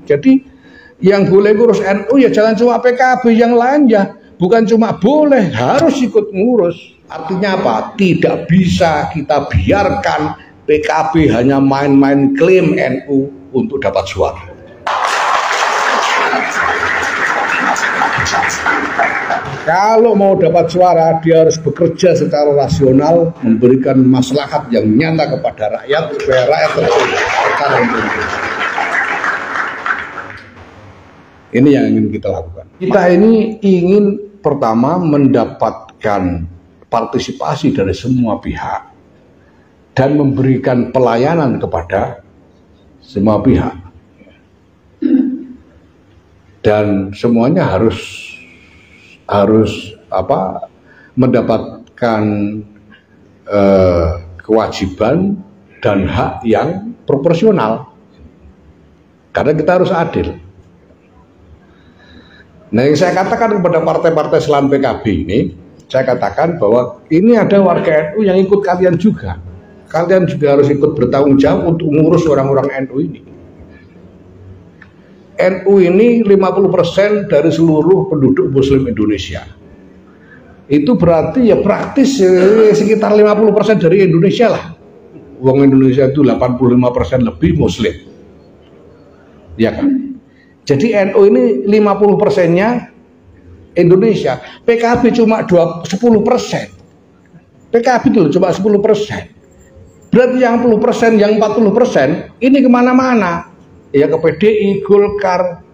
Jadi yang boleh ngurus NU ya jangan cuma PKB, yang lain ya bukan cuma boleh, harus ikut ngurus. Artinya apa? Tidak bisa kita biarkan PKB hanya main-main klaim NU untuk dapat suara. Kalau mau dapat suara, dia harus bekerja secara rasional, memberikan maslahat yang nyata kepada rakyat supaya rakyat terpilih. Ini yang ingin kita lakukan. Kita ini ingin pertama mendapatkan partisipasi dari semua pihak dan memberikan pelayanan kepada semua pihak. Dan semuanya harus mendapatkan kewajiban dan hak yang proporsional. Karena kita harus adil. Nah, yang saya katakan kepada partai-partai selain PKB ini, saya katakan bahwa ini ada warga NU yang ikut kalian juga. Kalian juga harus ikut bertanggung jawab untuk mengurus orang-orang NU ini. NU ini 50% dari seluruh penduduk Muslim Indonesia. Itu berarti ya praktis sekitar 50% dari Indonesia lah. Wong Indonesia itu 85% lebih Muslim. Ya kan? Jadi NU ini 50%-nya Indonesia. PKB cuma 10%. PKB itu cuma 10%. Berarti yang 10%, yang 40% ini kemana-mana. Ya ke PDI, Golkar,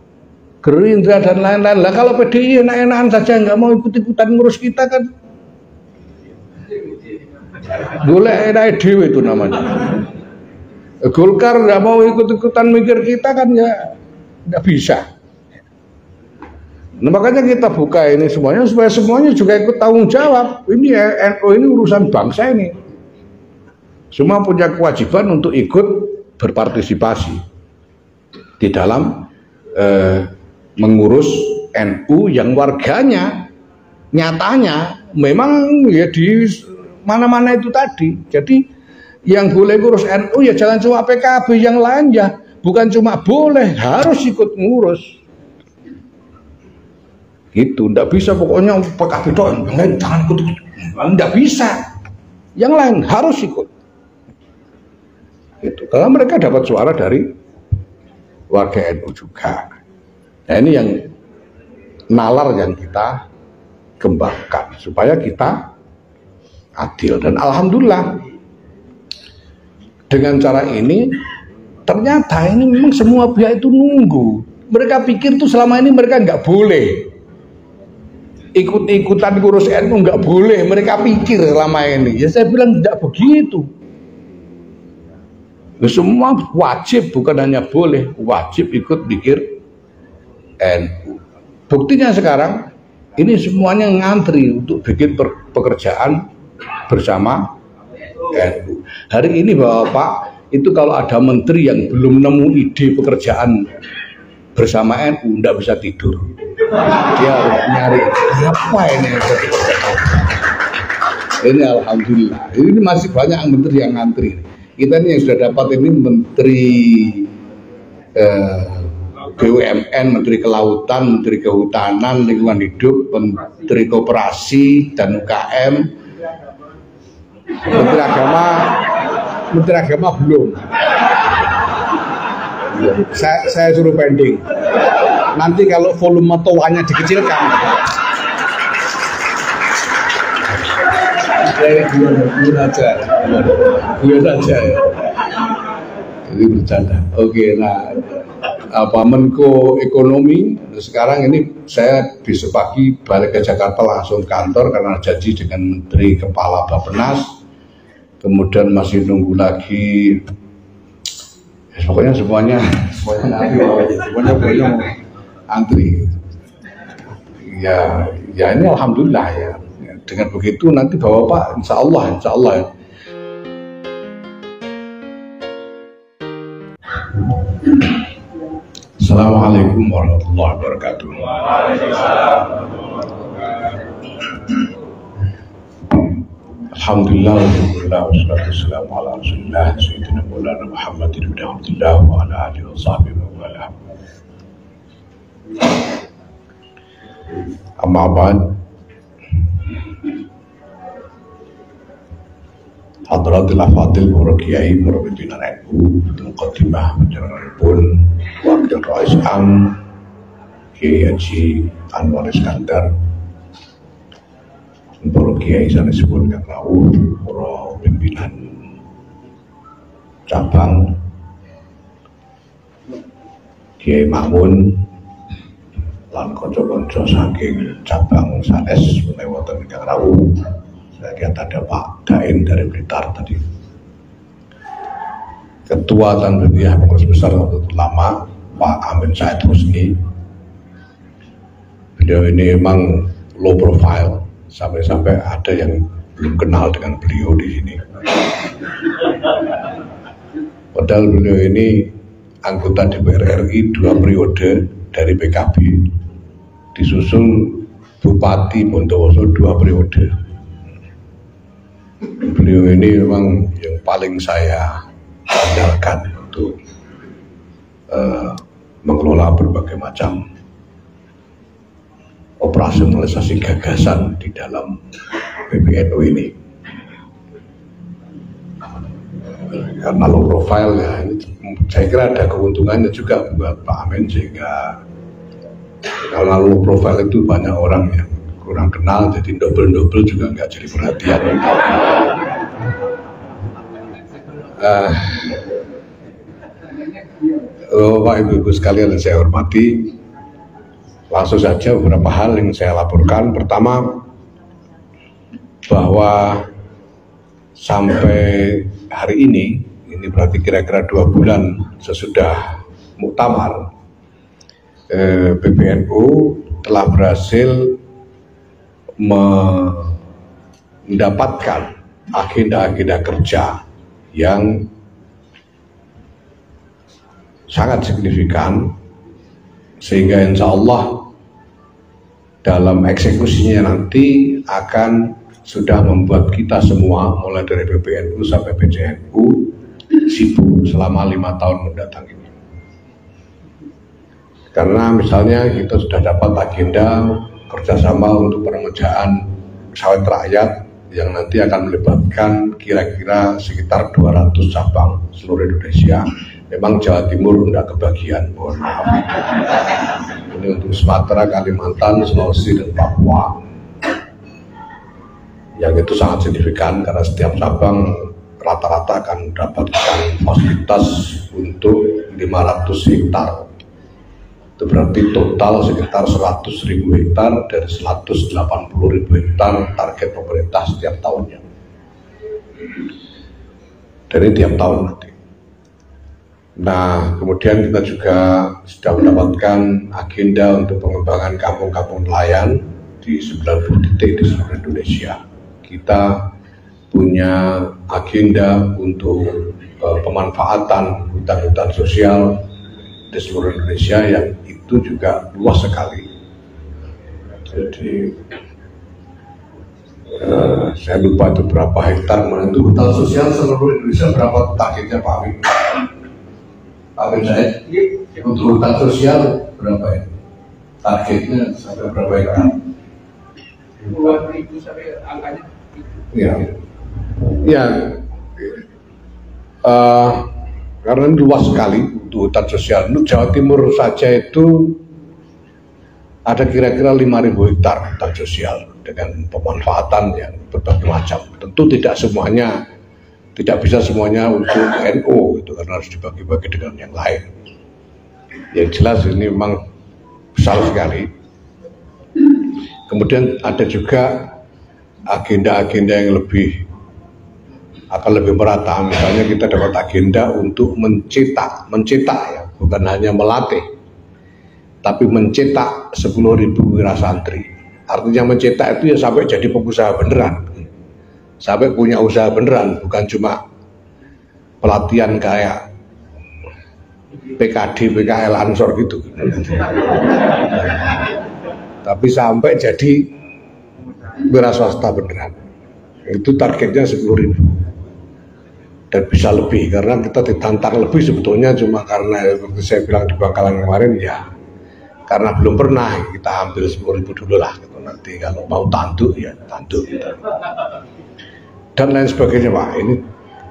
Gerindra dan lain-lain. Lah kalau PDI enak-enakan saja nggak mau ikut-ikutan ngurus kita kan, boleh enak dewe itu namanya. Golkar nggak mau ikut-ikutan mikir kita kan ya nggak bisa. Nah, makanya kita buka ini semuanya supaya semuanya juga ikut tanggung jawab. Ini NU ini urusan bangsa ini. Semua punya kewajiban untuk ikut berpartisipasi di dalam mengurus NU yang warganya nyatanya memang ya di mana-mana itu tadi. Jadi yang boleh ngurus NU ya jangan cuma PKB, yang lain ya bukan cuma boleh, harus ikut ngurus. Gitu, ndak bisa pokoknya PKB doang, jangan ikut, ndak bisa. Yang lain harus ikut. Gitu, karena mereka dapat suara dari warga NU juga. Nah, ini yang nalar yang kita kembangkan supaya kita adil, dan alhamdulillah dengan cara ini ternyata ini memang semua pihak itu nunggu. Mereka pikir tuh selama ini mereka nggak boleh ikut-ikutan ngurus NU, nggak boleh. Mereka pikir selama ini. Ya saya bilang tidak begitu. Semua wajib, bukan hanya boleh, wajib ikut mikir NU. Buktinya sekarang ini semuanya ngantri untuk bikin pekerjaan bersama NU. Hari ini Bapak, itu kalau ada menteri yang belum nemu ide pekerjaan bersama NU, nggak bisa tidur. Dia harus nyari apa ini yang jadi pekerjaan. Ini alhamdulillah. Ini masih banyak menteri yang ngantri. Kita ini yang sudah dapat ini menteri BUMN, menteri kelautan, menteri kehutanan, lingkungan hidup, menteri koperasi dan UKM, menteri agama belum. Saya suruh pending. Nanti kalau volume toanya dikecilkan. Biar aja ya. Jadi bercanda. Oke, nah Menko Ekonomi sekarang ini saya besok pagi balik ke Jakarta langsung kantor karena janji dengan Menteri Kepala Bappenas. Kemudian masih nunggu lagi. Pokoknya semuanya mau antri. Ya ini alhamdulillah ya. Dengan begitu nanti Bapak insya Allah ya. Assalamualaikum warahmatullahi wabarakatuh. Alhamdulillah, wassalatu wassalamu ala rasulillah sayyidina Maulana Muhammadin bin Abdullah wa ala alihi wa sahbihi wa ala. Amma ba'd. Hadratil afadil para kiai, para pimpinan NU, muqaddimah panjenenganipun Wakil Rais Am Kiai Haji Anwar Iskandar, para kiai sanesipun kang rawuh, para pimpinan cabang, Kiai Makmun lan kanca-kanca saking cabang sanes menawi wonten ingkang rawuh. Saya lihat ada Pak Daim dari Blitar tadi, Ketua Tanzania Pengurus Besar Nahdlatul Ulama Pak Amin Said Husni. Beliau ini memang low profile, sampai-sampai ada yang belum kenal dengan beliau di sini. Padahal beliau ini anggota DPR RI 2 periode dari PKB, disusul Bupati Bondowoso 2 periode. Beliau ini memang yang paling saya andalkan untuk mengelola berbagai macam operasionalisasi gagasan di dalam PBNU ini. Karena low profile ya, ini saya kira ada keuntungannya juga buat Pak Amin, sehingga karena low profile itu banyak orang yang kurang kenal, jadi double juga nggak jadi perhatian. Bapak Ibu sekalian yang saya hormati, langsung saja beberapa hal yang saya laporkan. Pertama, bahwa sampai hari ini berarti kira-kira 2 bulan sesudah muktamar, PBNU telah berhasil mendapatkan agenda-agenda kerja yang sangat signifikan, sehingga insya Allah dalam eksekusinya nanti akan sudah membuat kita semua mulai dari PBNU sampai PCNU sibuk selama 5 tahun mendatang ini. Karena misalnya kita sudah dapat agenda kerjasama untuk pengerjaan sawit rakyat yang nanti akan melibatkan kira-kira sekitar 200 cabang seluruh Indonesia. Memang Jawa Timur tidak kebagian, mohon maaf. Ini untuk Sumatera, Kalimantan, Sulawesi, dan Papua. Yang itu sangat signifikan karena setiap cabang rata-rata akan mendapatkan fasilitas untuk 500 hektar. Itu berarti total sekitar 100.000 hektar dari 180.000 hektar target pemerintah setiap tahunnya. Dari tiap tahun nanti. Nah, kemudian kita juga sudah mendapatkan agenda untuk pengembangan kampung-kampung nelayan di 90 titik di seluruh Indonesia. Kita punya agenda untuk pemanfaatan hutan-hutan sosial di seluruh Indonesia yang itu juga luas sekali. Jadi saya lupa itu berapa hektar, itu hutan sosial seluruh Indonesia berapa targetnya Pak Amin? Pak Amin saya untuk hutan sosial berapa ya? Targetnya sampai berapa hektar? 2.000 sampai angkanya. Karena luas sekali untuk hutan sosial. Untuk Jawa Timur saja itu ada kira-kira 5.000 hektar hutan sosial dengan pemanfaatan yang berbagai macam. Tentu tidak bisa semuanya untuk NU itu, karena harus dibagi-bagi dengan yang lain. Yang jelas ini memang besar sekali. Kemudian ada juga agenda-agenda yang akan lebih merata. Misalnya kita dapat agenda untuk mencetak ya, bukan hanya melatih, tapi mencetak 10.000 wira santri. Artinya mencetak itu ya sampai jadi pengusaha beneran, sampai punya usaha beneran, bukan cuma pelatihan kayak PKD, PKL Ansor gitu. Tapi sampai jadi wira swasta beneran. Itu targetnya 10.000. Dan bisa lebih, karena kita ditantang lebih sebetulnya, cuma karena seperti saya bilang di Bangkalan kemarin, ya karena belum pernah, kita ambil 10.000 dulu lah gitu. Nanti kalau mau tanduk ya tanduk gitu. Dan lain sebagainya Pak. Ini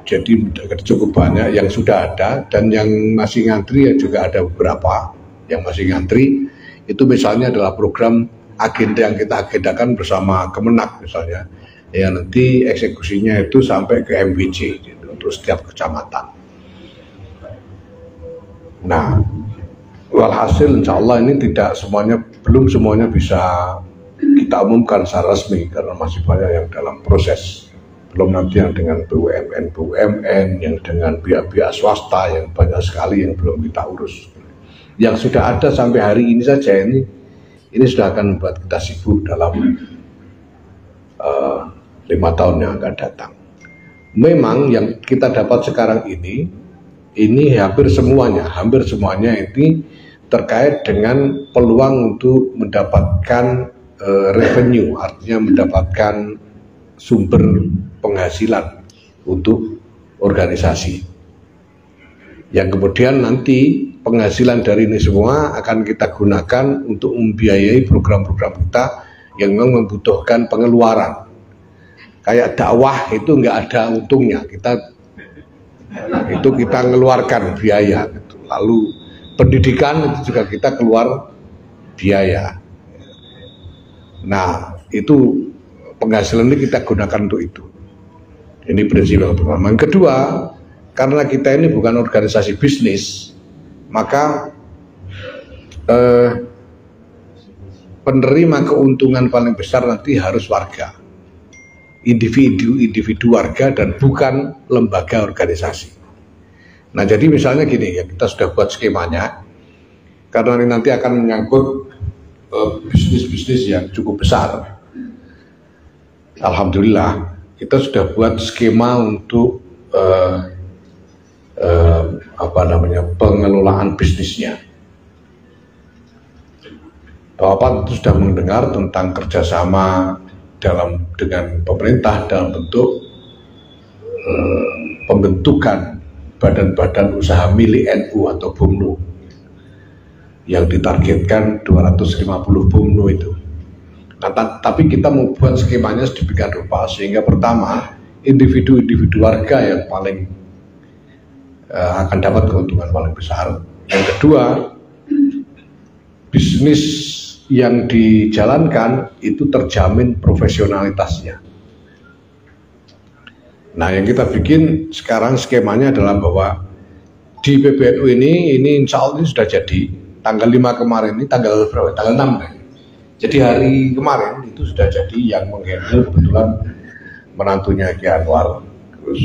jadi cukup banyak yang sudah ada, dan yang masih ngantri ya juga ada beberapa yang masih ngantri. Itu misalnya adalah program agenda yang kita agendakan bersama Kemenak misalnya, ya nanti eksekusinya itu sampai ke MBC gitu, untuk setiap kecamatan. Nah, walhasil insya Allah ini belum semuanya bisa kita umumkan secara resmi karena masih banyak yang dalam proses. Belum nanti yang dengan BUMN, yang dengan pihak-pihak swasta, yang banyak sekali yang belum kita urus. Yang sudah ada sampai hari ini saja ini sudah akan membuat kita sibuk dalam 5 tahun yang akan datang. Memang yang kita dapat sekarang ini hampir semuanya ini terkait dengan peluang untuk mendapatkan revenue, artinya mendapatkan sumber penghasilan untuk organisasi. Yang kemudian nanti penghasilan dari ini semua akan kita gunakan untuk membiayai program-program kita yang memang membutuhkan pengeluaran. Kayak dakwah itu nggak ada untungnya, kita mengeluarkan biaya. Lalu pendidikan itu juga kita keluar biaya. Nah, itu penghasilan ini kita gunakan untuk itu. Ini prinsip yang pertama. Yang kedua, karena kita ini bukan organisasi bisnis, maka penerima keuntungan paling besar nanti harus warga, individu warga, dan bukan lembaga organisasi. Nah, jadi misalnya gini ya, kita sudah buat skemanya, karena ini nanti akan menyangkut bisnis-bisnis yang cukup besar. Alhamdulillah kita sudah buat skema untuk pengelolaan bisnisnya. Bapak itu sudah mendengar tentang kerjasama dengan pemerintah dalam bentuk pembentukan badan-badan usaha milik NU atau BUMNU yang ditargetkan 250 BUMNU itu. Nah, tapi kita mau buat skemanya sedemikian rupa sehingga pertama individu-individu warga yang paling akan dapat keuntungan paling besar. Yang kedua, bisnis yang dijalankan itu terjamin profesionalitasnya. Nah, yang kita bikin sekarang skemanya adalah bahwa di PBNU ini insya Allah sudah jadi. Tanggal 5 kemarin ini, tanggal 6 kan? Jadi hari kemarin itu sudah jadi, yang menghandle kebetulan menantunya Ki Anwar, terus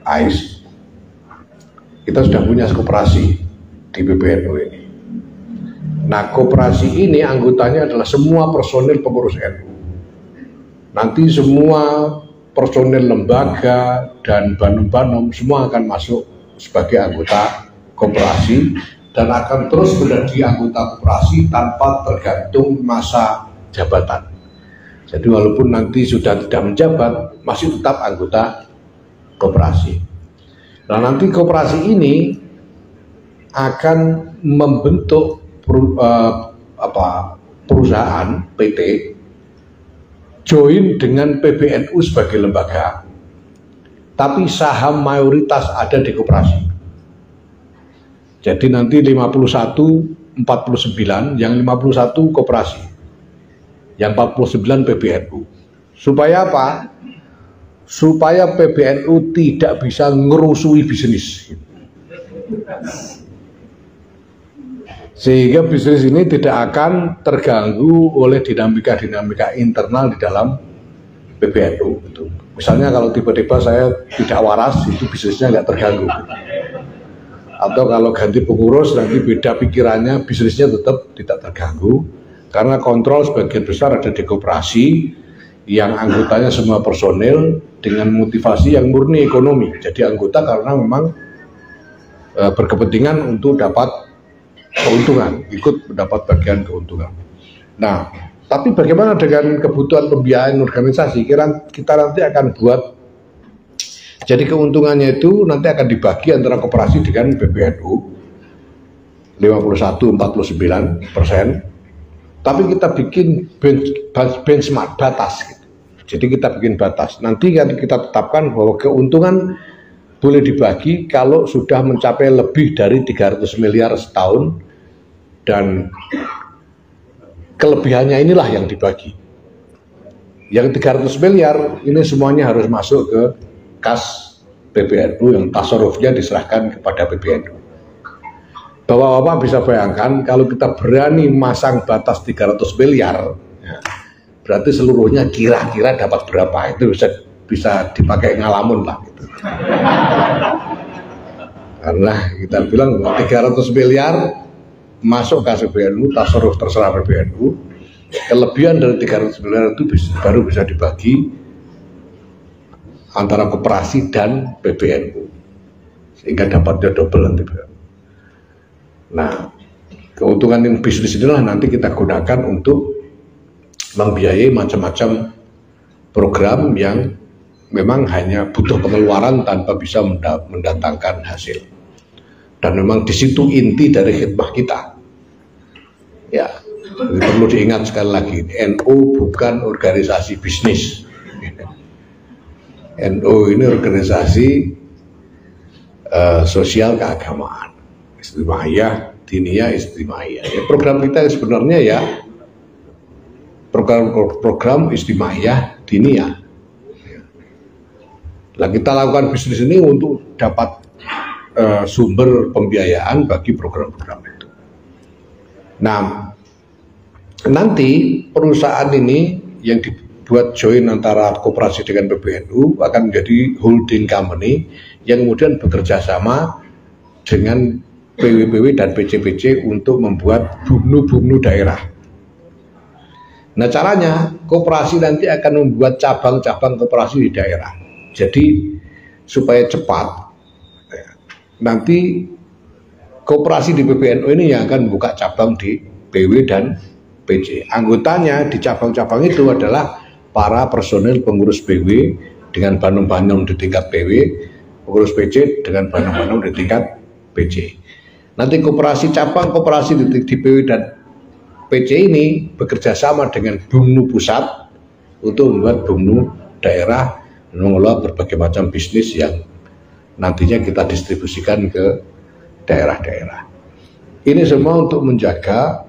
AIS. Kita sudah punya koperasi di PBNU ini. Nah, koperasi ini anggotanya adalah semua personil pengurus NU. Nanti semua personil lembaga dan banom-banom semua akan masuk sebagai anggota koperasi dan akan terus menjadi anggota koperasi tanpa tergantung masa jabatan. Jadi walaupun nanti sudah tidak menjabat, masih tetap anggota koperasi. Nah, nanti koperasi ini akan membentuk perusahaan PT join dengan PBNU sebagai lembaga, tapi saham mayoritas ada di koperasi. Jadi nanti 51-49, yang 51 koperasi, yang 49 PBNU. Supaya apa? Supaya PBNU tidak bisa ngerusui bisnis. Sehingga bisnis ini tidak akan terganggu oleh dinamika-dinamika internal di dalam PBNU. Gitu. Misalnya kalau tiba-tiba saya tidak waras, itu bisnisnya nggak terganggu. Atau kalau ganti pengurus nanti beda pikirannya, bisnisnya tetap tidak terganggu. Karena kontrol sebagian besar ada di koperasi yang anggotanya semua personil dengan motivasi yang murni ekonomi. Jadi anggota karena memang berkepentingan untuk dapat keuntungan, ikut mendapat bagian keuntungan. Nah, tapi bagaimana dengan kebutuhan pembiayaan organisasi? Kita nanti akan buat, jadi keuntungannya itu nanti akan dibagi antara koperasi dengan PBNU. 51-49%, tapi kita bikin benchmark batas gitu. Jadi kita bikin batas. Nanti kan kita tetapkan bahwa keuntungan boleh dibagi kalau sudah mencapai lebih dari 300 miliar setahun, dan kelebihannya inilah yang dibagi. Yang 300 miliar ini semuanya harus masuk ke kas PBNU yang tasarufnya diserahkan kepada PBNU. Bapak-bapak bisa bayangkan kalau kita berani masang batas 300 miliar, ya, berarti seluruhnya kira-kira dapat berapa, itu bisa dipakai ngalamun lah gitu. Karena kita bilang 300 miliar masuk kas PBNU, tasaruf terserah PBNU, kelebihan dari 300 miliar itu baru bisa dibagi antara koperasi dan PBNU, sehingga dapatnya double nanti. Nah, keuntungan bisnis inilah nanti kita gunakan untuk membiayai macam-macam program yang memang hanya butuh pengeluaran tanpa bisa mendatangkan hasil. Dan memang di situ inti dari khidmah kita. Ya, jadi perlu diingat sekali lagi, NU bukan organisasi bisnis. NU ini organisasi sosial keagamaan, istimaiyah, diniyah, istimaiyah. Ya, program kita sebenarnya ya program istimaiyah, diniyah. Nah, kita lakukan bisnis ini untuk dapat sumber pembiayaan bagi program-program itu. Nah, nanti perusahaan ini yang dibuat join antara koperasi dengan PBNU akan menjadi holding company yang kemudian bekerja sama dengan PW-PW dan PC-PC untuk membuat BUMNU daerah. Nah, caranya koperasi nanti akan membuat cabang-cabang koperasi di daerah. Jadi supaya cepat, nanti koperasi di PBNU ini yang akan buka cabang di PW dan PC. Anggotanya di cabang-cabang itu adalah para personil pengurus PW dengan banum-banum di tingkat PW, pengurus PC dengan banum-banum di tingkat PC. Nanti koperasi cabang koperasi di PW dan PC ini bekerja sama dengan BUMNU pusat untuk membuat BUMNU daerah dan mengelola berbagai macam bisnis yang nantinya kita distribusikan ke daerah-daerah. Ini semua untuk menjaga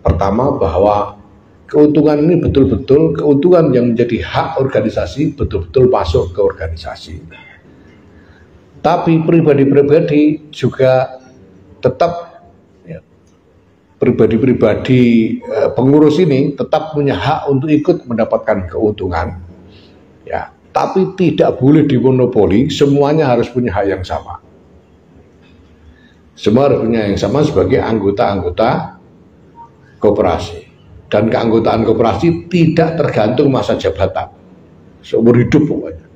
pertama bahwa keuntungan ini betul-betul keuntungan yang menjadi hak organisasi betul-betul masuk ke organisasi. Tapi pribadi-pribadi juga tetap ya, pribadi-pribadi pengurus ini tetap punya hak untuk ikut mendapatkan keuntungan. Ya, tapi tidak boleh dimonopoli, semuanya harus punya hak yang sama. Semua harus punya yang sama sebagai anggota-anggota koperasi. Dan keanggotaan koperasi tidak tergantung masa jabatan, seumur hidup pokoknya.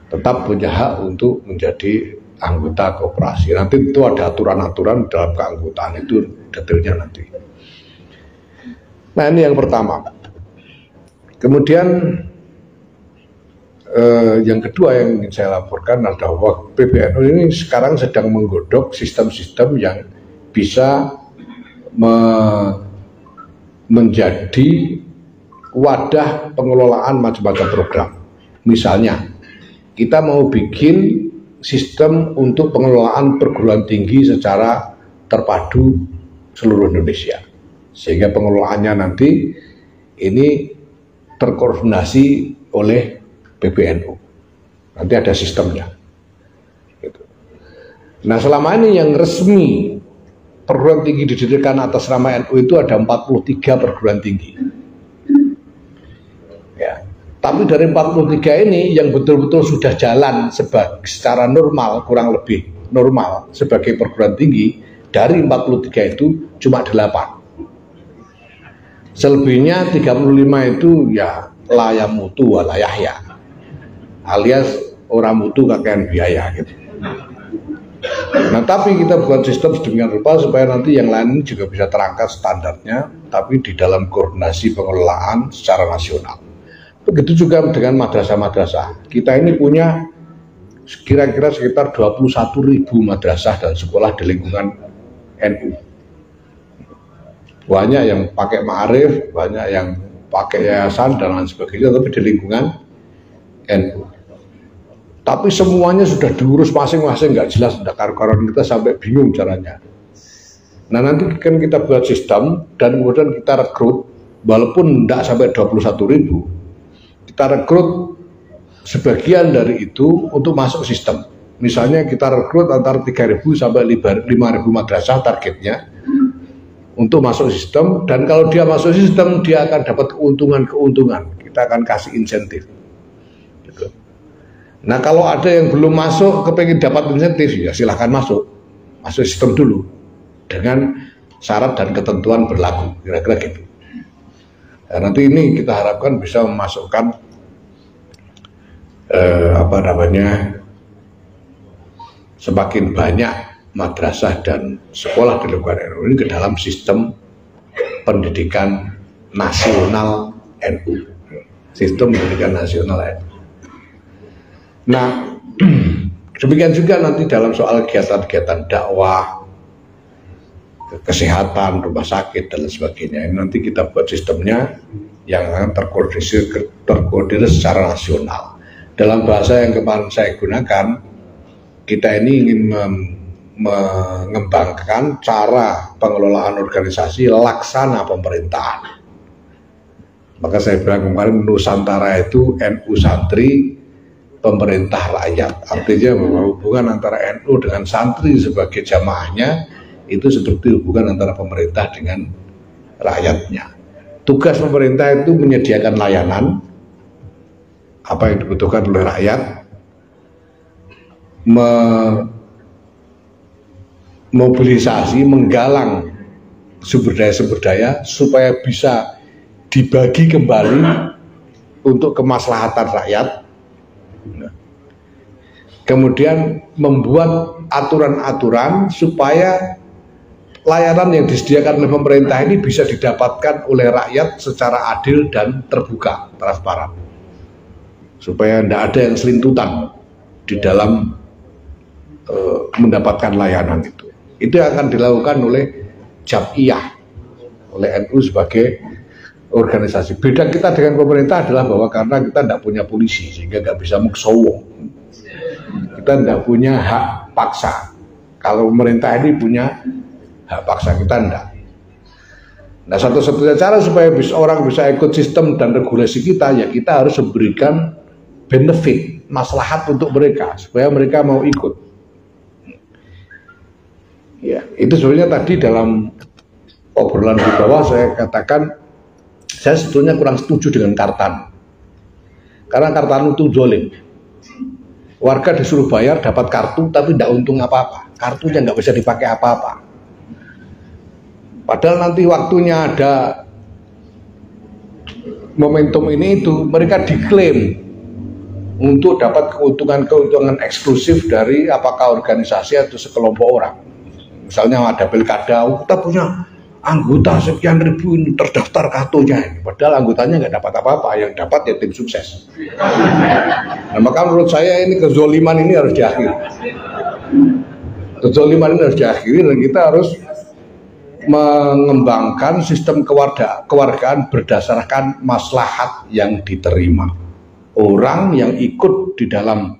Tetap punya hak untuk menjadi anggota koperasi. Nanti itu ada aturan-aturan dalam keanggotaan itu, detailnya nanti. Nah, ini yang pertama. Kemudian yang kedua yang ingin saya laporkan adalah bahwa PBNU ini sekarang sedang menggodok sistem-sistem yang bisa menjadi wadah pengelolaan macam-macam program. Misalnya, kita mau bikin sistem untuk pengelolaan perguruan tinggi secara terpadu seluruh Indonesia, sehingga pengelolaannya nanti ini terkoordinasi oleh PBNU. Nanti ada sistemnya. Gitu. Nah, selama ini yang resmi perguruan tinggi didirikan atas nama NU itu ada 43 perguruan tinggi. Ya. Tapi dari 43 ini yang betul-betul sudah jalan secara normal, kurang lebih normal sebagai perguruan tinggi, dari 43 itu cuma 8. Selebihnya 35 itu ya layam mutu walayahya, alias orang mutu kakean biaya gitu. Nah, tapi kita buat sistem sedemikian rupa supaya nanti yang lain juga bisa terangkat standarnya, tapi di dalam koordinasi pengelolaan secara nasional. Begitu juga dengan madrasah-madrasah. Kita ini punya kira-kira sekitar 21.000 madrasah dan sekolah di lingkungan NU. Banyak yang pakai ma'arif, banyak yang pakai yayasan dan lain sebagainya, tapi di lingkungan NU. Tapi semuanya sudah diurus masing-masing, nggak jelas, udah karu-karuan, kita sampai bingung caranya. Nah nanti kan kita buat sistem dan kemudian kita rekrut, walaupun tidak sampai 21.000, kita rekrut sebagian dari itu untuk masuk sistem. Misalnya kita rekrut antara 3.000 sampai 5.000 madrasah targetnya untuk masuk sistem, dan kalau dia masuk sistem dia akan dapat keuntungan, kita akan kasih insentif gitu. Nah kalau ada yang belum masuk kepengen dapat insentif, ya silahkan masuk sistem dulu dengan syarat dan ketentuan berlaku, kira-kira gitu. Nah, nanti ini kita harapkan bisa memasukkan semakin banyak madrasah dan sekolah di lingkungan NU ini ke dalam sistem pendidikan nasional NU, sistem pendidikan nasional NU. Nah, demikian juga nanti dalam soal kegiatan-kegiatan dakwah, kesehatan, rumah sakit dan sebagainya. Ini nanti kita buat sistemnya yang akan terkoordinir secara nasional. Dalam bahasa yang kemarin saya gunakan, kita ini ingin mengembangkan cara pengelolaan organisasi laksana pemerintahan. Maka saya bilang kemarin Nusantara itu NU santri, pemerintah rakyat. Artinya bahwa hubungan antara NU dengan santri sebagai jamaahnya itu seperti hubungan antara pemerintah dengan rakyatnya. Tugas pemerintah itu menyediakan layanan apa yang dibutuhkan oleh rakyat, memobilisasi, menggalang sumber daya supaya bisa dibagi kembali untuk kemaslahatan rakyat. Kemudian membuat aturan-aturan supaya layanan yang disediakan oleh pemerintah ini bisa didapatkan oleh rakyat secara adil dan terbuka, transparan, supaya tidak ada yang selintutan di dalam mendapatkan layanan itu. Itu yang akan dilakukan oleh Jam'iyah, oleh NU sebagai organisasi. Beda kita dengan pemerintah adalah bahwa karena kita tidak punya polisi sehingga nggak bisa muksowo, kita tidak punya hak paksa. Kalau pemerintah ini punya hak paksa, kita enggak. Nah, satu-satunya cara supaya orang bisa ikut sistem dan regulasi kita, ya kita harus memberikan benefit, maslahat untuk mereka supaya mereka mau ikut. Ya, itu sebenarnya tadi dalam obrolan di bawah saya katakan saya sebetulnya kurang setuju dengan Kartan. Karena Kartan itu zolim. Warga disuruh bayar dapat kartu tapi tidak untung apa-apa. Kartunya nggak bisa dipakai apa-apa. Padahal nanti waktunya ada momentum ini itu mereka diklaim untuk dapat keuntungan eksklusif dari apakah organisasi atau sekelompok orang. Misalnya ada pilkada, kita punya anggota sekian ribu ini terdaftar kartunya ini. Padahal anggotanya nggak dapat apa-apa, yang dapat ya tim sukses. Nah, maka menurut saya ini kezoliman ini harus diakhiri. Kezoliman ini harus diakhiri dan kita harus mengembangkan sistem kewargaan berdasarkan maslahat yang diterima. Orang yang ikut di dalam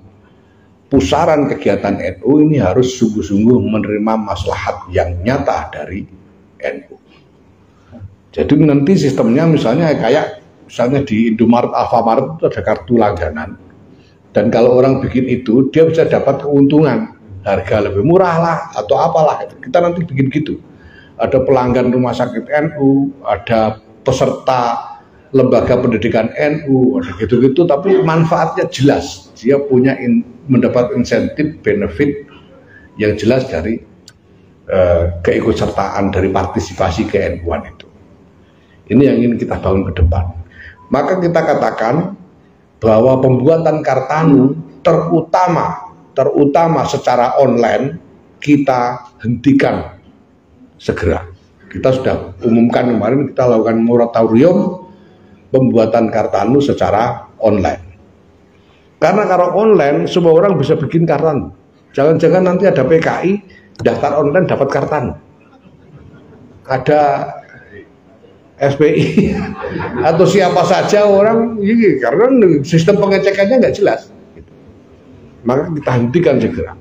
pusaran kegiatan NU ini harus sungguh-sungguh menerima maslahat yang nyata dari NU. Jadi nanti sistemnya misalnya misalnya di Indomaret, Alfamaret itu ada kartu langganan. Dan kalau orang bikin itu, dia bisa dapat keuntungan, harga lebih murah lah atau apalah. Kita nanti bikin gitu. Ada pelanggan rumah sakit NU, ada peserta lembaga pendidikan NU, ada gitu-gitu, tapi manfaatnya jelas. Dia punya mendapat insentif, benefit yang jelas dari keikutsertaan, dari partisipasi ke NU-an itu. Ini yang ingin kita bangun ke depan. Maka kita katakan bahwa pembuatan Kartanu terutama secara online kita hentikan segera. Kita sudah umumkan kemarin, kita lakukan moratorium pembuatan Kartanu secara online. Karena kalau online semua orang bisa bikin kartan. Jangan-jangan nanti ada PKI daftar online dapat kartan. Ada SPI atau siapa saja orang ini, karena sistem pengecekannya nggak jelas. Maka kita hentikan segera.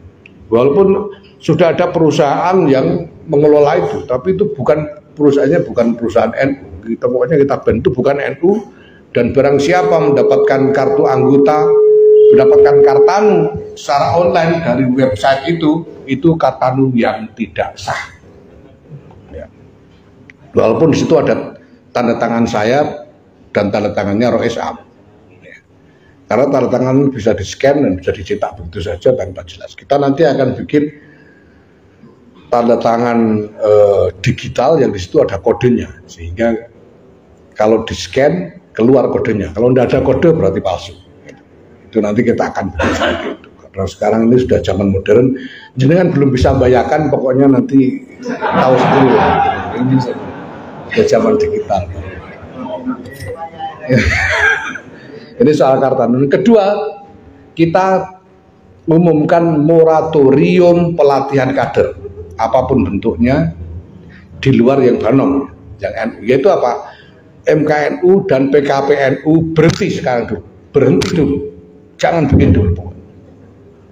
Walaupun sudah ada perusahaan yang mengelola itu, tapi itu bukan perusahaannya, bukan perusahaan NU. Kita pokoknya kita bantu bukan NU, dan barang siapa mendapatkan kartu anggota, mendapatkan kartanu secara online dari website itu kartanu yang tidak sah. Ya. Walaupun di situ ada tanda tangan saya dan tanda tangannya Rois Am. Ya. Karena tanda tangan bisa di-scan dan bisa dicetak begitu saja tanpa jelas. Kita nanti akan bikin tanda tangan digital yang di situ ada kodenya, sehingga kalau di-scan keluar kodenya. Kalau tidak ada kode berarti palsu. Itu nanti kita akan bikin seperti itu. Karena sekarang ini sudah zaman modern, jenengan belum bisa bayangkan, pokoknya nanti tahu sendiri. Ini sudah zaman digital. Ini soal kartan. Kedua, kita umumkan moratorium pelatihan kader, apapun bentuknya, di luar yang Banom, yang NU. Yaitu apa? MKNU dan PKPNU berhenti sekarang dulu. Berhenti dulu. Jangan bikin dulu.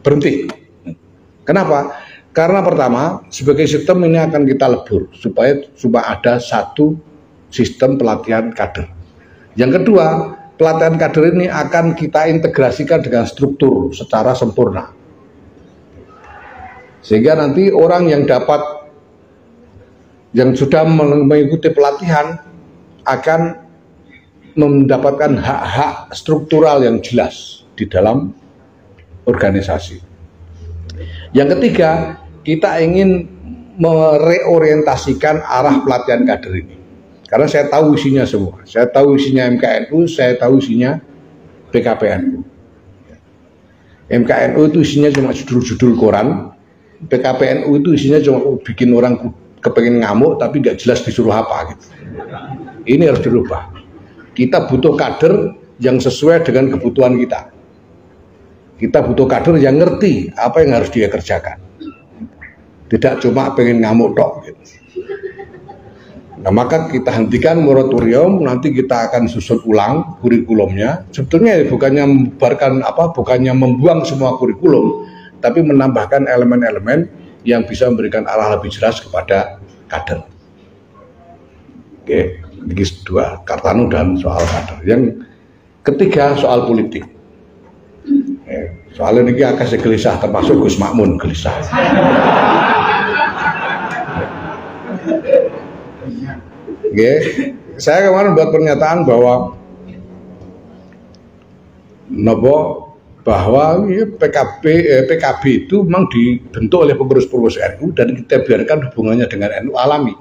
Berhenti. Kenapa? Karena pertama, sebagai sistem ini akan kita lebur supaya ada satu sistem pelatihan kader. Yang kedua, pelatihan kader ini akan kita integrasikan dengan struktur secara sempurna. Sehingga nanti orang yang sudah mengikuti pelatihan akan mendapatkan hak-hak struktural yang jelas di dalam organisasi. Yang ketiga, kita ingin mereorientasikan arah pelatihan kader ini. Karena saya tahu isinya semua. Saya tahu isinya MKNU, saya tahu isinya PKPNU. MKNU itu isinya cuma judul-judul koran, PKPNU itu isinya cuma bikin orang kepengen ngamuk tapi nggak jelas disuruh apa gitu. Ini harus dirubah. Kita butuh kader yang sesuai dengan kebutuhan kita. Kita butuh kader yang ngerti apa yang harus dia kerjakan. Tidak cuma pengen ngamuk tok gitu. Nah, maka kita hentikan moratorium, nanti kita akan susun ulang kurikulumnya. Sebetulnya bukannya bukannya membuang semua kurikulum, tapi menambahkan elemen-elemen yang bisa memberikan arah lebih jelas kepada kader. Oke, ini dua, kartanu dan soal kader. Yang ketiga soal politik. Soalnya ini agak gelisah, termasuk Gus Makmun gelisah. Oke, saya kemarin buat pernyataan bahwa PKB itu memang dibentuk oleh pengurus-pengurus NU dan kita biarkan hubungannya dengan NU alami.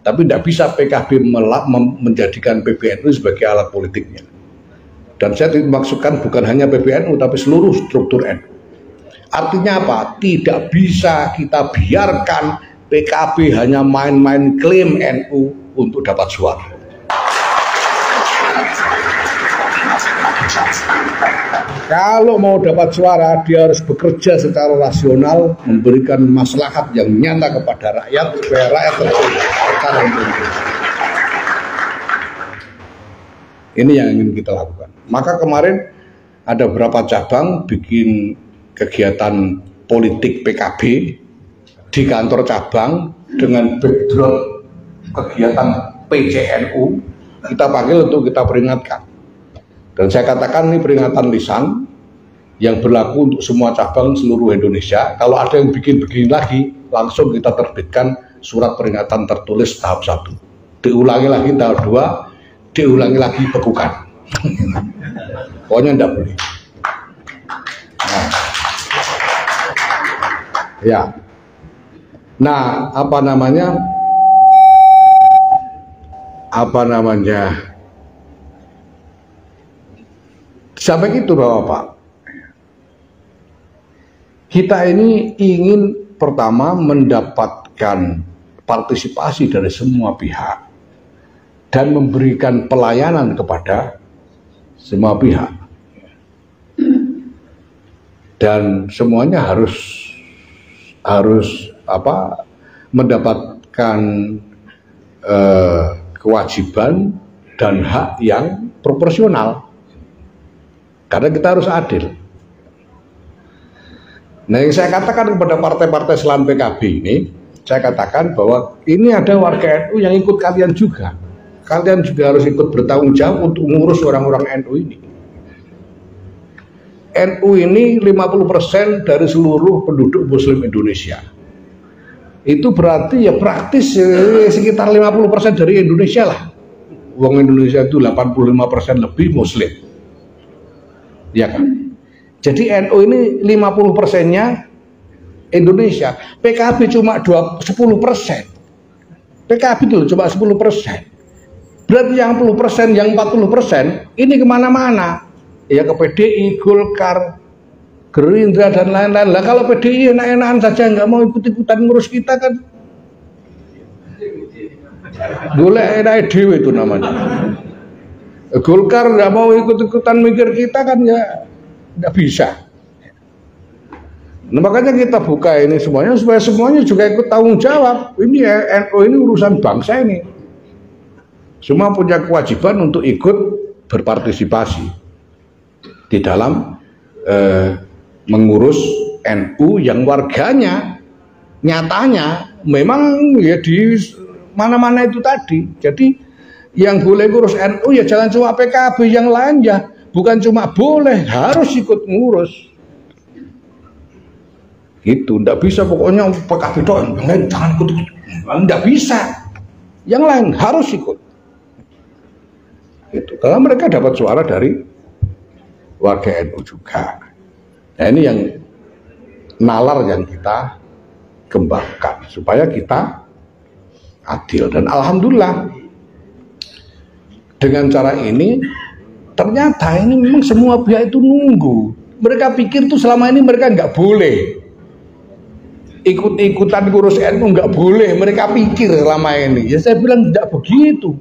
Tapi tidak bisa PKB menjadikan PBNU sebagai alat politiknya. Dan saya maksudkan bukan hanya PBNU tapi seluruh struktur NU. Artinya apa? Tidak bisa kita biarkan PKB hanya main-main klaim NU untuk dapat suara. Kalau mau dapat suara, dia harus bekerja secara rasional, memberikan maslahat yang nyata kepada rakyat supaya rakyat terpilih. Ini yang ingin kita lakukan. Maka kemarin ada beberapa cabang bikin kegiatan politik PKB di kantor cabang dengan background kegiatan PCNU, kita panggil untuk kita peringatkan. Dan saya katakan ini peringatan lisan yang berlaku untuk semua cabang seluruh Indonesia. Kalau ada yang bikin begini lagi, langsung kita terbitkan surat peringatan tertulis tahap 1. Diulangi lagi tahap 2, diulangi lagi bekukan. Pokoknya tidak boleh. Nah, ya. Nah, apa namanya? Sampai itu Bapak. Kita ini ingin pertama mendapatkan partisipasi dari semua pihak dan memberikan pelayanan kepada semua pihak. dan semuanya harus mendapatkan kewajiban dan hak yang proporsional, karena kita harus adil. Nah, yang saya katakan kepada partai-partai selain PKB ini, saya katakan bahwa ini ada warga NU yang ikut kalian juga. Kalian juga harus ikut bertanggung jawab untuk mengurus orang-orang NU ini. NU ini 50% dari seluruh penduduk Muslim Indonesia. Itu berarti ya praktis sekitar 50% dari Indonesia lah. Wong Indonesia itu 85% lebih Muslim. Ya kan? Jadi NU ini 50%-nya Indonesia. PKB cuma 10%. PKB itu cuma 10%. Berarti yang 10%, yang 40% ini kemana-mana. Ya ke PDI, Golkar, Gerindra dan lain-lain. Lah kalau PDI enak-enakan saja nggak mau ikut-ikutan ngurus kita kan. Golek enak dhewe itu namanya. Golkar nggak mau ikut-ikutan mikir kita kan ya nggak bisa. Nah, makanya kita buka ini semuanya supaya semuanya juga ikut tanggung jawab. Ini NU ini urusan bangsa ini. Semua punya kewajiban untuk ikut berpartisipasi di dalam mengurus NU yang warganya nyatanya memang ya di mana-mana itu tadi. Jadi yang boleh ngurus NU ya jangan cuma PKB, yang lain ya bukan cuma boleh, harus ikut ngurus. Gitu, ndak bisa pokoknya PKB doang, jangan ikut, ndak bisa. Yang lain harus ikut. Gitu, karena mereka dapat suara dari warga NU juga. Nah, ini yang nalar yang kita kembangkan supaya kita adil, dan alhamdulillah dengan cara ini ternyata ini memang semua pihak itu nunggu. Mereka pikir tuh selama ini mereka nggak boleh ikut-ikutan ngurus NU, nggak boleh. Mereka pikir selama ini. Ya saya bilang tidak begitu.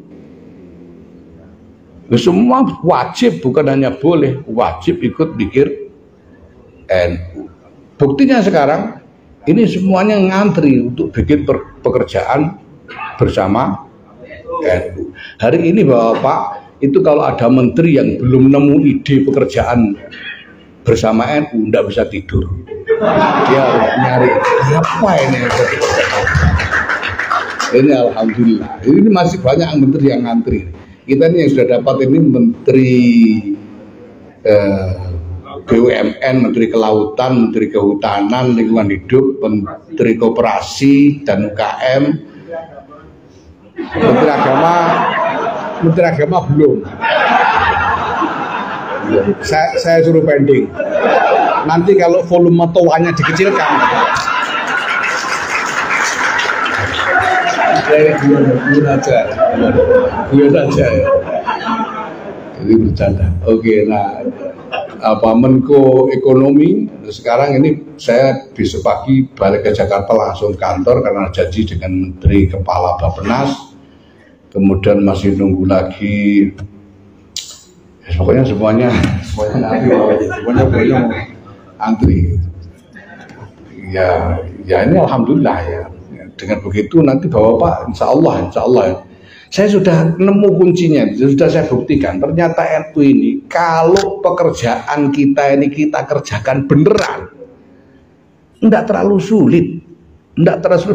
Semua wajib, bukan hanya boleh, wajib ikut mikir NU. Buktinya sekarang ini semuanya ngantri untuk bikin pekerjaan bersama NU. Hari ini Bapak, itu kalau ada menteri yang belum nemu ide pekerjaan bersama NU, nggak bisa tidur. Dia nyari apa ini. Ini alhamdulillah. Ini masih banyak menteri yang ngantri. Kita ini yang sudah dapat ini menteri BUMN, menteri kelautan, menteri kehutanan, lingkungan hidup, menteri koperasi dan UKM. Menteri agama belum. Saya suruh pending. Nanti kalau volume toanya dikecilkan. Guyon aja ya. Jadi bercanda. Oke, nah Menko Ekonomi sekarang ini saya besok pagi balik ke Jakarta langsung kantor karena janji dengan Menteri Kepala Bappenas. Kemudian masih nunggu lagi. Pokoknya semuanya antri. Ya ini alhamdulillah ya. Dengan begitu nanti Bapak, insya Allah ya. Saya sudah nemu kuncinya, sudah saya buktikan. Ternyata NU ini kalau pekerjaan kita ini kita kerjakan beneran, enggak terlalu sulit,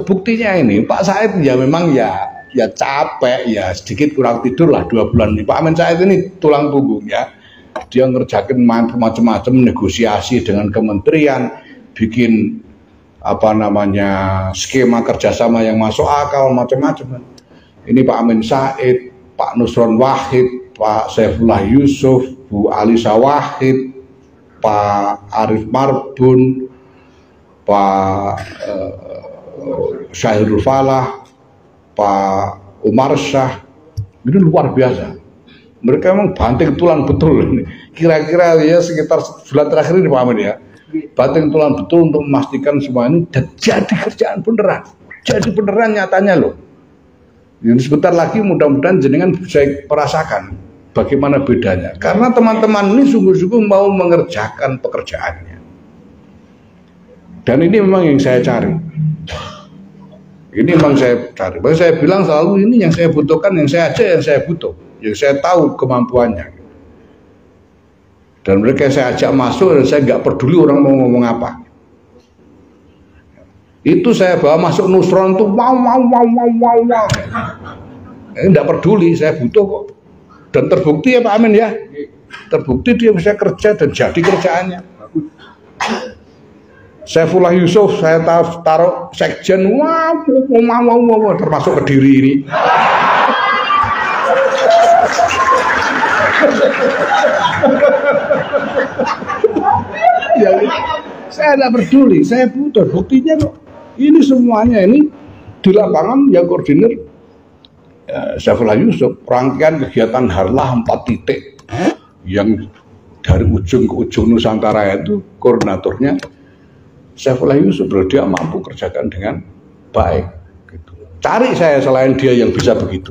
Buktinya ini Pak Said ya memang ya capek ya, sedikit kurang tidur lah 2 bulan ini. Pak Amin Said ini tulang punggung ya. Dia ngerjakin macam-macam negosiasi dengan kementerian, bikin skema kerjasama yang masuk akal macam-macam. Ini Pak Amin Said, Pak Nusron Wahid, Pak Saifullah Yusuf, Bu Alisa Wahid, Pak Arif Marbun, Pak Syahirul Falah, Pak Umar Syah. Ini luar biasa. Mereka memang banting tulang betul ini. Kira-kira ya sekitar bulan terakhir ini Pak Amin ya, banting tulang betul untuk memastikan semua ini jadi kerjaan beneran. Jadi beneran nyatanya loh. Ini sebentar lagi mudah-mudahan jenengan bisa merasakan bagaimana bedanya. Karena teman-teman ini sungguh-sungguh mau mengerjakan pekerjaannya. Dan ini memang yang saya cari. Ini memang saya cari. Bahkan saya bilang selalu ini yang saya butuhkan, yang saya ajak, yang saya butuh, yang saya tahu kemampuannya. Dan mereka saya ajak masuk dan saya nggak peduli orang mau ngomong apa. Itu saya bawa masuk Nusron tuh wow. Ini nggak peduli, saya butuh kok. Dan terbukti ya Pak Amin ya. Terbukti dia bisa kerja dan jadi kerjaannya. Saifullah Yusuf saya taruh sekjen, wow, termasuk Kediri ini. Ya, saya tidak peduli, saya butuh buktinya kok. Ini semuanya ini di lapangan yang koordinir Saifullah Yusuf. Rangkaian kegiatan Harlah 4 titik yang dari ujung ke ujung Nusantara itu koordinatornya Saifullah Yusuf. Dia mampu kerjakan dengan baik gitu. Cari saya selain dia yang bisa begitu.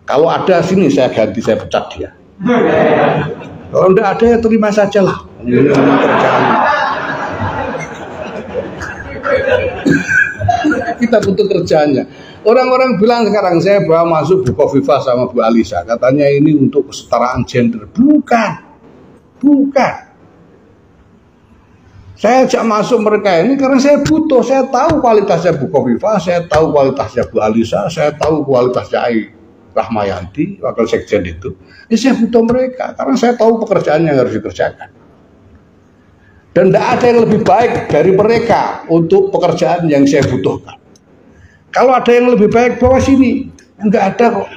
Kalau ada sini saya ganti, saya pecat dia. Kalau tidak ada ya terima saja lah. Ini memang kerjaan. Kita butuh kerjanya. Orang-orang bilang sekarang saya bawa masuk Bu Khofifah sama Bu Alisa, katanya ini untuk kesetaraan gender. Bukan. Saya ajak masuk mereka ini karena saya butuh. Saya tahu kualitasnya Bu Khofifah, saya tahu kualitasnya Bu Alisa, saya tahu kualitasnya Ai Rahmayanti, wakil sekjen itu. Ini saya butuh mereka karena saya tahu pekerjaan yang harus dikerjakan. Dan tidak ada yang lebih baik dari mereka untuk pekerjaan yang saya butuhkan. Kalau ada yang lebih baik bawa sini, enggak ada kok.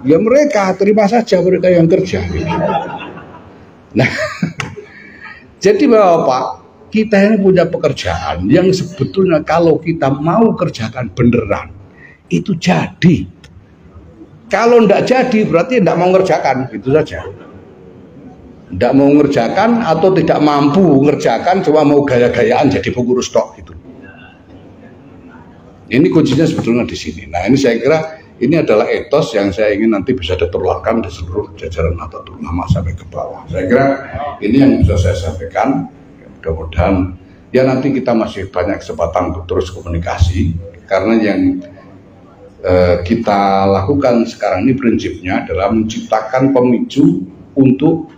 Ya mereka terima saja mereka yang kerja. Nah, jadi Bapak, kita ini punya pekerjaan yang sebetulnya kalau kita mau kerjakan beneran itu jadi. Kalau enggak jadi berarti enggak mau ngerjakan, gitu saja. Enggak mau ngerjakan atau tidak mampu ngerjakan, cuma mau gaya-gayaan jadi pengurus tok gitu. Ini kuncinya sebetulnya di sini. Nah, ini saya kira ini adalah etos yang saya ingin nanti bisa ditularkan di seluruh jajaran Nahdlatul Ulama sampai ke bawah. Saya kira ini yang bisa saya sampaikan. Mudah-mudahan ya nanti kita masih banyak kesempatan untuk terus komunikasi karena yang kita lakukan sekarang ini prinsipnya adalah menciptakan pemicu untuk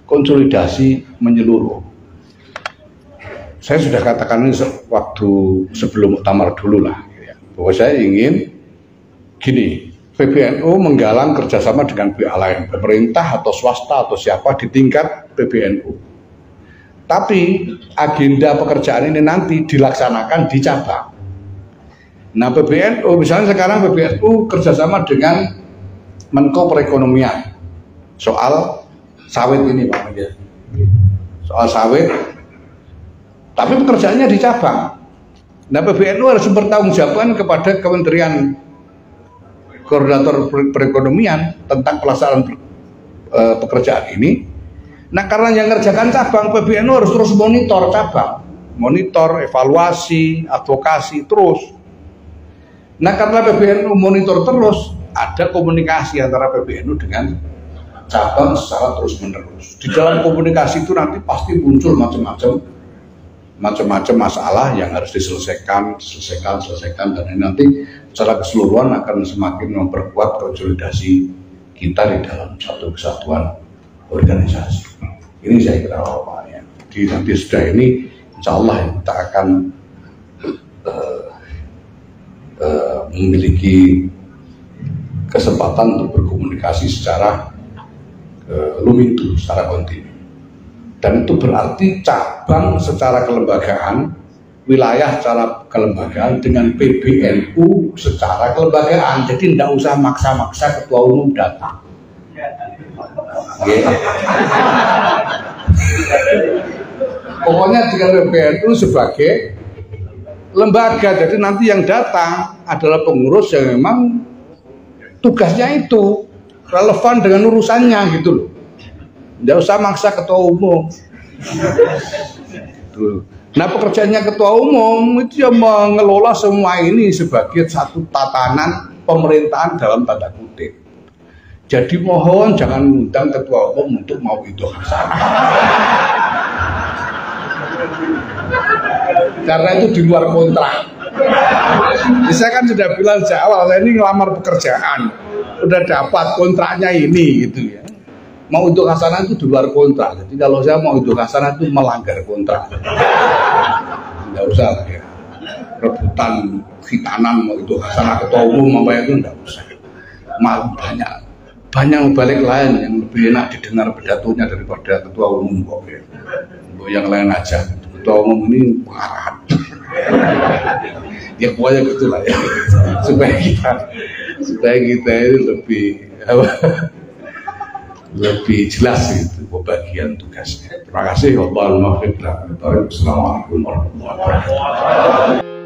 konsolidasi menyeluruh. Saya sudah katakan ini waktu sebelum muktamar dulu lah, bahwa saya ingin gini, PBNU menggalang kerjasama dengan pihak lain, pemerintah atau swasta atau siapa di tingkat PBNU. Tapi agenda pekerjaan ini nanti dilaksanakan di cabang. Nah PBNU, misalnya sekarang PBNU kerjasama dengan Menko Perekonomian soal sawit ini Pak, soal sawit. Tapi pekerjaannya di cabang. Nah PBNU harus bertanggungjawabkan kepada Kementerian Koordinator Perekonomian tentang pelaksanaan pekerjaan ini. Nah karena yang ngerjakan cabang, PBNU harus terus monitor cabang, monitor, evaluasi, advokasi terus. Nah karena PBNU monitor terus, ada komunikasi antara PBNU dengan cabang secara terus menerus. Di dalam komunikasi itu nanti pasti muncul macam-macam masalah yang harus diselesaikan, dan ini nanti secara keseluruhan akan semakin memperkuat konsolidasi kita di dalam satu kesatuan organisasi. Ini saya kira awalnya. Jadi nanti sudah ini, insya Allah kita akan memiliki kesempatan untuk berkomunikasi secara lumintu, secara kontinu. Dan itu berarti cabang secara kelembagaan, wilayah secara kelembagaan dengan PBNU secara kelembagaan. Jadi tidak usah maksa-maksa ketua umum datang. Pokoknya dengan PBNU sebagai lembaga. Jadi nanti yang datang adalah pengurus yang memang tugasnya itu relevan dengan urusannya gitu loh. Tidak usah maksa ketua umum. Nah pekerjaannya ketua umum itu ya mengelola semua ini sebagai satu tatanan pemerintahan dalam tanda kutip. Jadi mohon jangan mengundang ketua umum untuk mau itu sana. Karena itu di luar kontrak. Saya kan sudah bilang sejak awal, saya ini ngelamar pekerjaan, udah dapat kontraknya ini gitu ya. Mau untuk hasanah itu di luar kontrak. Jadi kalau saya mau untuk hasanah itu melanggar kontrak. Nggak usah ya. Rebutan khitanan mau itu hasanah ketua umum apa itu nggak usah. Malu banyak balik lain yang lebih enak didengar pidatonya daripada ketua umum kok ya. Yang lain aja. Ketua umum ini pengarahan. Ya pokoknya gitulah ya. supaya kita ini lebih jelas itu pembagian tugasnya. Terima kasih. Assalamualaikum warahmatullahi wabarakatuh.